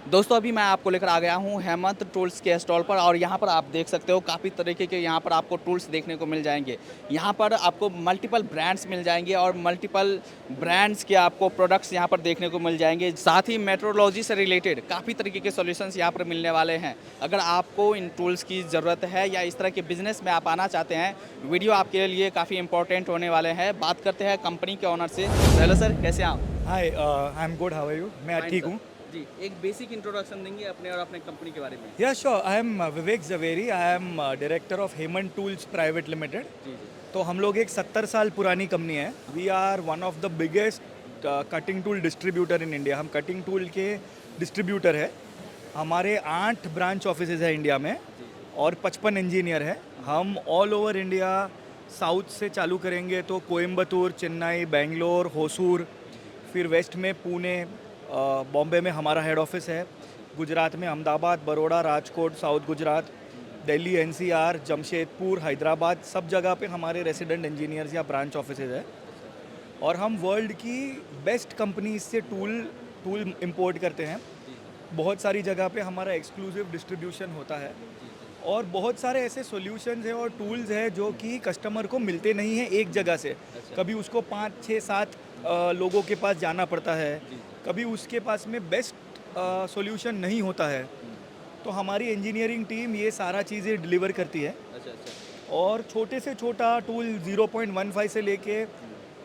दोस्तों अभी मैं आपको लेकर आ गया हूँ हेमंत टूल्स के स्टॉल पर और यहाँ पर आप देख सकते हो काफ़ी तरीके के यहाँ पर आपको टूल्स देखने को मिल जाएंगे। यहाँ पर आपको मल्टीपल ब्रांड्स मिल जाएंगे और मल्टीपल ब्रांड्स के आपको प्रोडक्ट्स यहाँ पर देखने को मिल जाएंगे। साथ ही मेट्रोलॉजी से रिलेटेड काफ़ी तरीके के सॉल्यूशंस यहाँ पर मिलने वाले हैं। अगर आपको इन टूल्स की ज़रूरत है या इस तरह के बिजनेस में आप आना चाहते हैं, वीडियो आपके लिए काफ़ी इंपॉर्टेंट होने वाले हैं। बात करते हैं कंपनी के ऑनर से। हेलो सर, कैसे हैं आप? Hi, I am good, how are you? मैं फाइन ठीक सर। हूँ। जी, एक बेसिक इंट्रोडक्शन देंगे अपने और अपने कंपनी के बारे में? या sure, I am Vivek Javeri, I am director of Hemant tools private limited. जी, जी। तो हम लोग एक 70 साल पुरानी कंपनी है। We are one of the biggest cutting tool distributor in India. हम कटिंग टूल के डिस्ट्रीब्यूटर है। हमारे 8 ब्रांच ऑफिसेज है इंडिया में और 55 इंजीनियर है। हम ऑल ओवर इंडिया, साउथ से चालू करेंगे तो कोयम्बतूर, चेन्नई, बेंगलोर, होसूर, फिर वेस्ट में पुणे, बॉम्बे में हमारा हेड ऑफिस है, गुजरात में अहमदाबाद, बड़ौदा, राजकोट, साउथ गुजरात, दिल्ली, एनसीआर, जमशेदपुर, हैदराबाद, सब जगह पे हमारे रेसिडेंट इंजीनियर्स या ब्रांच ऑफिसेज है। और हम वर्ल्ड की बेस्ट कंपनीज से टूल इंपोर्ट करते हैं। बहुत सारी जगह पे हमारा एक्सक्लूसिव डिस्ट्रीब्यूशन होता है और बहुत सारे ऐसे सॉल्यूशंस हैं और टूल्स हैं जो कि कस्टमर को मिलते नहीं हैं एक जगह से। कभी उसको 5, 6, 7 लोगों के पास जाना पड़ता है, कभी उसके पास में बेस्ट सॉल्यूशन नहीं होता है। तो हमारी इंजीनियरिंग टीम ये सारा चीज़ें डिलीवर करती है। अच्छा, अच्छा। और छोटे से छोटा टूल 0.15 से लेके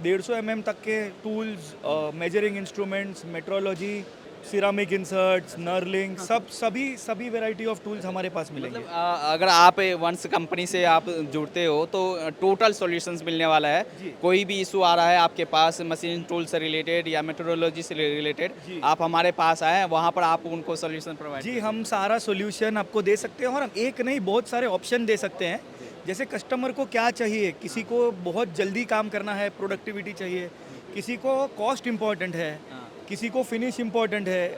150 तक के tools, measuring instruments, metrology, ceramic inserts, knurling, सभी वैरायटी ऑफ टूल्स हमारे पास मिलेंगे। मतलब अगर आप वंस कंपनी से आप जुड़ते हो तो टोटल सॉल्यूशंस मिलने वाला है। जी। कोई भी इशू आ रहा है आपके पास मशीन टूल से रिलेटेड या मेट्रोलॉजी से रिलेटेड, जी। आप हमारे पास आए, वहाँ पर आप उनको सॉल्यूशन प्रोवाइड जी, करें। हम सारा सॉल्यूशन आपको दे सकते हैं और हम एक नहीं बहुत सारे ऑप्शन दे सकते हैं। जैसे कस्टमर को क्या चाहिए, किसी को बहुत जल्दी काम करना है, प्रोडक्टिविटी चाहिए, किसी को कॉस्ट इम्पॉर्टेंट है, हाँ, किसी को फिनिश इम्पॉर्टेंट है।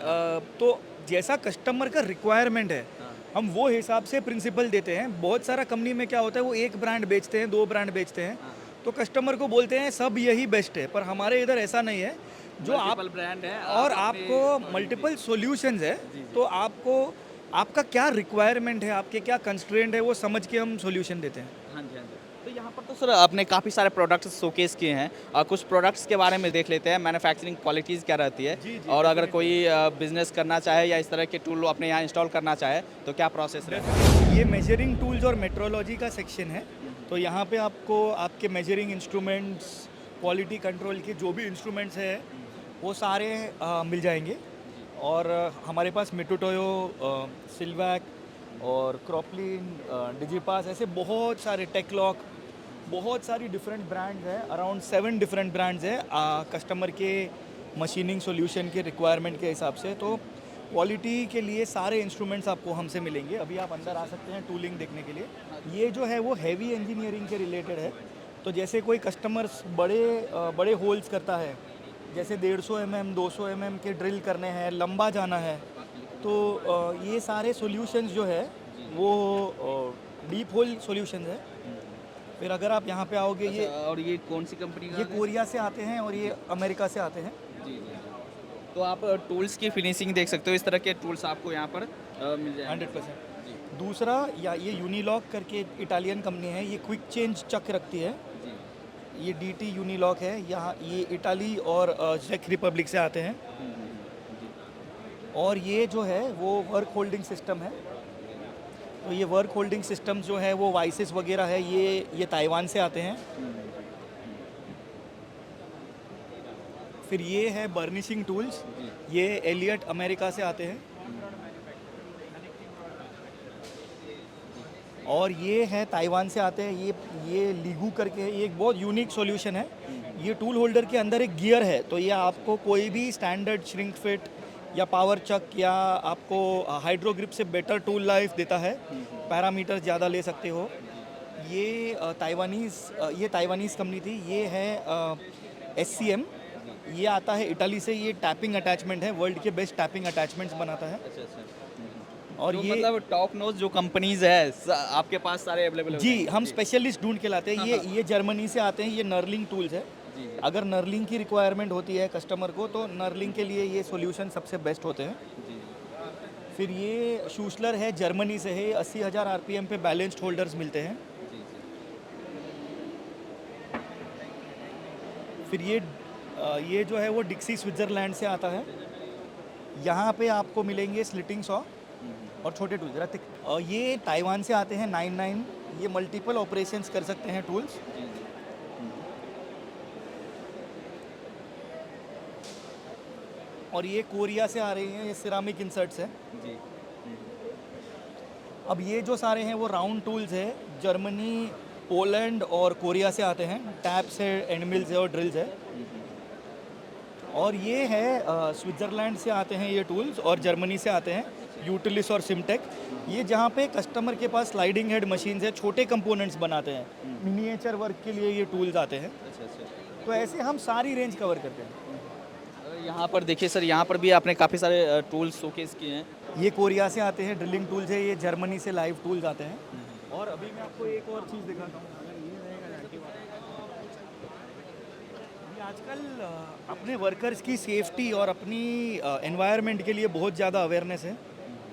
तो जैसा कस्टमर का रिक्वायरमेंट है, हाँ। हम वो हिसाब से प्रिंसिपल देते हैं। बहुत सारा कंपनी में क्या होता है, वो एक ब्रांड बेचते हैं, 2 ब्रांड बेचते हैं, हाँ। तो कस्टमर को बोलते हैं सब यही बेस्ट है। पर हमारे इधर ऐसा नहीं है। जो आप मल्टीपल ब्रांड है और आप अपने आपको accordingly- मल्टीपल सॉल्यूशंस है, जी, जी। तो आपको आपका क्या रिक्वायरमेंट है, आपके क्या कंस्ट्रेंट है, वो समझ के हम सॉल्यूशन देते हैं। हाँ जी, हाँ जी। तो यहाँ पर तो सर आपने काफ़ी सारे प्रोडक्ट्स शोकेस किए हैं और कुछ प्रोडक्ट्स के बारे में देख लेते हैं, मैन्युफैक्चरिंग क्वालिटीज़ क्या रहती है। जी, जी, और अगर definitely। कोई बिजनेस करना चाहे या इस तरह के टूल अपने यहाँ इंस्टॉल करना चाहे तो क्या प्रोसेस रहेगा? ये मेजरिंग टूल्स और मेट्रोलॉजी का सेक्शन है। तो यहाँ पे आपको आपके मेजरिंग इंस्ट्रूमेंट्स, क्वालिटी कंट्रोल के जो भी इंस्ट्रूमेंट्स हैं, वो सारे मिल जाएंगे। और हमारे पास मिटुटोयो, सिल्वैक और क्रॉपलिन, डिजिपास, ऐसे बहुत सारे, टेक्लॉक, बहुत सारी डिफरेंट ब्रांड्स हैं। अराउंड 7 डिफरेंट ब्रांड्स हैं कस्टमर के मशीनिंग सॉल्यूशन के रिक्वायरमेंट के हिसाब से। तो क्वालिटी के लिए सारे इंस्ट्रूमेंट्स आपको हमसे मिलेंगे। अभी आप अंदर आ सकते हैं टूलिंग देखने के लिए। ये जो है वो हैवी इंजीनियरिंग के रिलेटेड है। तो जैसे कोई कस्टमर्स बड़े होल्स करता है, जैसे 150 200 के ड्रिल करने हैं, लंबा जाना है, तो ये सारे सॉल्यूशंस जो है वो डीप होल सॉल्यूशंस है। फिर अगर आप यहाँ पे आओगे, अच्छा, और ये कौन सी कंपनी का ये है? कोरिया से आते हैं और ये अमेरिका से आते हैं। जी, जी। तो आप टूल्स की फिनिशिंग देख सकते हो, इस तरह के टूल्स आपको यहाँ पर मिल जाएंगे। 100%। जी, दूसरा, या ये यूनिलॉक करके इटालियन कंपनी है, ये क्विक चेंज चक रखती है। जी। ये डीटी यूनिलॉक है। यहाँ ये इटाली और चेक रिपब्लिक से आते हैं। जी। और ये जो है वो वर्क होल्डिंग सिस्टम है। तो ये वर्क होल्डिंग सिस्टम जो है वो वाइसिस वगैरह है, ये ताइवान से आते हैं। फिर ये है बर्निशिंग टूल्स, ये एलियट अमेरिका से आते हैं। और ये है ताइवान से आते हैं, ये लीगू करके है। ये एक बहुत यूनिक सॉल्यूशन है। ये टूल होल्डर के अंदर एक गियर है, तो ये आपको कोई भी स्टैंडर्ड श्रिंक फिट या पावर चक या आपको हाइड्रो ग्रिप से बेटर टूल लाइफ देता है। पैरामीटर ज़्यादा ले सकते हो। ये ताइवानीज़ कंपनी थी। ये है SCM। ये आता है इटली से। ये टैपिंग अटैचमेंट है, वर्ल्ड के बेस्ट टैपिंग अटैचमेंट्स बनाता है। अच्छा, अच्छा। और जो ये मतलब टॉप नोच जो कंपनीज है आपके पास सारे अवेलेबल जी, हम स्पेशलिस्ट ढूंढ के लाते हैं। ये जर्मनी से आते हैं। ये नर्लिंग टूल्स है। जी। अगर नर्लिंग की रिक्वायरमेंट होती है कस्टमर को, तो नर्लिंग के लिए ये सॉल्यूशन सबसे बेस्ट होते हैं। जी। फिर ये शूसलर है, जर्मनी से है, 80,000 आरपीएम पे बैलेंस्ड होल्डर्स मिलते हैं। फिर ये जो है वो डिक्सी स्विट्ज़रलैंड से आता है। यहाँ पे आपको मिलेंगे स्लिटिंग सॉ और छोटे टूल्स। ये ताइवान से आते हैं 99। ये मल्टीपल ऑपरेशंस कर सकते हैं टूल्स। और ये कोरिया से आ रही हैं, ये सिरामिक इंसर्ट्स हैं। जी। अब ये जो सारे हैं वो राउंड टूल्स है, जर्मनी, पोलैंड और कोरिया से आते हैं। टैप्स है, एंड मिल्स है और ड्रिल्स है। और ये है स्विट्ज़रलैंड से आते हैं ये टूल्स, और जर्मनी से आते हैं यूटिलिस और सिमटेक। ये जहाँ पे कस्टमर के पास स्लाइडिंग हेड मशीन्स है, छोटे कंपोनेंट्स बनाते हैं, मिनिएचर वर्क के लिए ये टूल्स आते हैं। तो ऐसे हम सारी रेंज कवर करते हैं। यहाँ पर देखिए सर, यहाँ पर भी आपने काफ़ी सारे टूल्स शोकेस किए हैं। ये कोरिया से आते हैं, ड्रिलिंग टूल्स है। ये जर्मनी से लाइव टूल्स आते हैं। और अभी मैं आपको एक और चीज़ दिखाता हूँ। अभी आजकल अपने वर्कर्स की सेफ्टी और अपनी एनवायरनमेंट के लिए बहुत ज़्यादा अवेयरनेस है।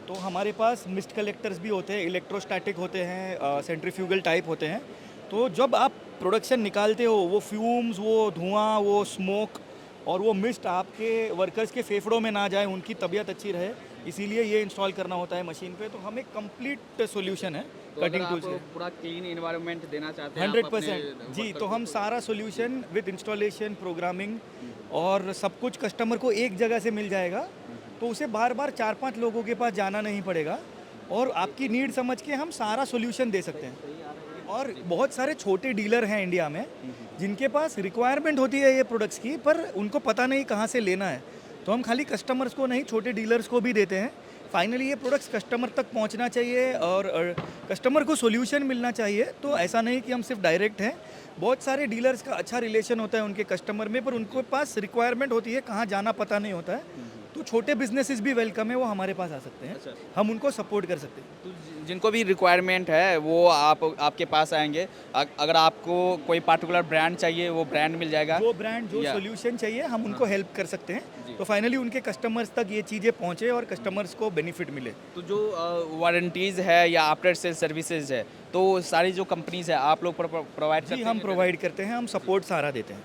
तो हमारे पास मिस्ट कलेक्टर्स भी होते हैं, इलेक्ट्रोस्टैटिक होते हैं, सेंट्रीफ्यूगल टाइप होते हैं। तो जब आप प्रोडक्शन निकालते हो, वो फ्यूम्स, वो धुआं, वो स्मोक और वो मिस्ट आपके वर्कर्स के फेफड़ों में ना जाए, उनकी तबीयत अच्छी रहे, इसीलिए ये इंस्टॉल करना होता है मशीन पे। तो हम एक कंप्लीट सोल्यूशन है कटिंग टूल्स के। पूरा क्लीन एनवायरनमेंट देना चाहते हैं 100% जी। तो हम सारा सोल्यूशन विद इंस्टॉलेशन, प्रोग्रामिंग और सब कुछ कस्टमर को एक जगह से मिल जाएगा। तो उसे बार बार 4-5 लोगों के पास जाना नहीं पड़ेगा, और आपकी नीड समझ के हम सारा सोल्यूशन दे सकते हैं। और बहुत सारे छोटे डीलर हैं इंडिया में जिनके पास रिक्वायरमेंट होती है ये प्रोडक्ट्स की, पर उनको पता नहीं कहाँ से लेना है। तो हम खाली कस्टमर्स को नहीं, छोटे डीलर्स को भी देते हैं। फाइनली ये प्रोडक्ट्स कस्टमर तक पहुंचना चाहिए और कस्टमर को सॉल्यूशन मिलना चाहिए। तो ऐसा नहीं कि हम सिर्फ डायरेक्ट हैं, बहुत सारे डीलर्स का अच्छा रिलेशन होता है उनके कस्टमर में, पर उनके पास रिक्वायरमेंट होती है, कहाँ जाना पता नहीं होता है। तो छोटे बिजनेसेस भी वेलकम है, वो हमारे पास आ सकते हैं। अच्छा। हम उनको सपोर्ट कर सकते हैं। तो जिनको भी रिक्वायरमेंट है वो आपके पास आएंगे। अगर आपको कोई पार्टिकुलर ब्रांड चाहिए, वो ब्रांड मिल जाएगा। जो ब्रांड, जो या- सॉल्यूशन चाहिए, हम उनको हेल्प कर सकते हैं। तो फाइनली उनके कस्टमर्स तक ये चीज़ें पहुँचे और कस्टमर्स को बेनिफिट मिले। तो जो वारंटीज़ है या आफ्टर सेल सर्विसेज है, तो सारी जो कंपनीज है आप लोग प्रोवाइड करते जी, हैं? हम प्रोवाइड करते हैं, हम सपोर्ट सारा देते हैं।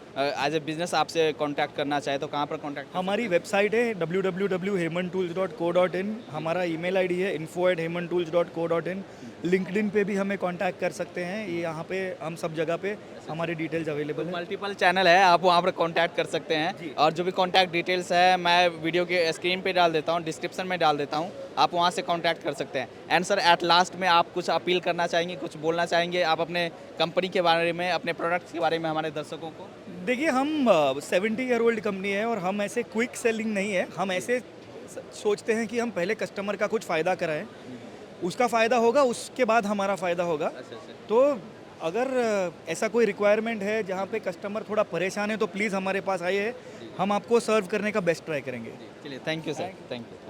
एज ए बिजनेस आपसे कांटेक्ट करना चाहे तो कहाँ पर कांटेक्ट? हमारी वेबसाइट है www.hemantools.co.in। हमारा ईमेल आईडी है info@hemantools.co.in। लिंक्डइन पे भी हमें कांटेक्ट कर सकते हैं। ये यहाँ पे हम सब जगह पे हमारी डिटेल्स अवेलेबल है। मल्टीपल चैनल है, आप वहाँ पर कांटेक्ट कर सकते हैं। और जो भी कांटेक्ट डिटेल्स है मैं वीडियो के स्क्रीन पे डाल देता हूँ, डिस्क्रिप्शन में डाल देता हूँ, आप वहाँ से कांटेक्ट कर सकते हैं। एंड सर, एट लास्ट में आप कुछ अपील करना चाहेंगे, कुछ बोलना चाहेंगे आप अपने कंपनी के बारे में, अपने प्रोडक्ट्स के बारे में हमारे दर्शकों को? देखिए, हम 70 ईयर ओल्ड कंपनी है और हम ऐसे क्विक सेलिंग नहीं है। हम ऐसे सोचते हैं कि हम पहले कस्टमर का कुछ फ़ायदा कराएं, उसका फ़ायदा होगा, उसके बाद हमारा फ़ायदा होगा। तो अगर ऐसा कोई रिक्वायरमेंट है जहाँ पे कस्टमर थोड़ा परेशान है, तो प्लीज़ हमारे पास आइए, हम आपको सर्व करने का बेस्ट ट्राई करेंगे। चलिए, thank you sir, thank you.